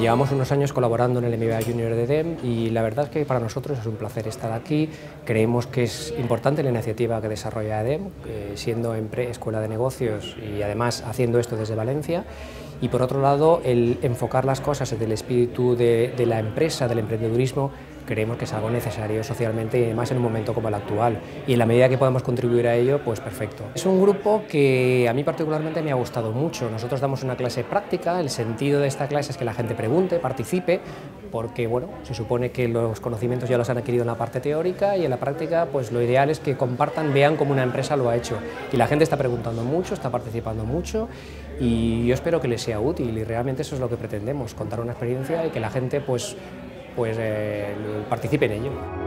Llevamos unos años colaborando en el MBA Junior de EDEM y la verdad es que para nosotros es un placer estar aquí. Creemos que es importante la iniciativa que desarrolla EDEM, siendo escuela de negocios y además haciendo esto desde Valencia. Y por otro lado, el enfocar las cosas desde el espíritu de la empresa, del emprendedurismo, creemos que es algo necesario socialmente y además en un momento como el actual. Y en la medida que podamos contribuir a ello, pues perfecto. Es un grupo que a mí particularmente me ha gustado mucho. Nosotros damos una clase práctica, el sentido de esta clase es que la gente pregunte, participe, porque bueno, se supone que los conocimientos ya los han adquirido en la parte teórica y en la práctica pues lo ideal es que compartan, vean cómo una empresa lo ha hecho. Y la gente está preguntando mucho, está participando mucho y yo espero que les sea útil y realmente eso es lo que pretendemos, contar una experiencia y que la gente pues participe en ello.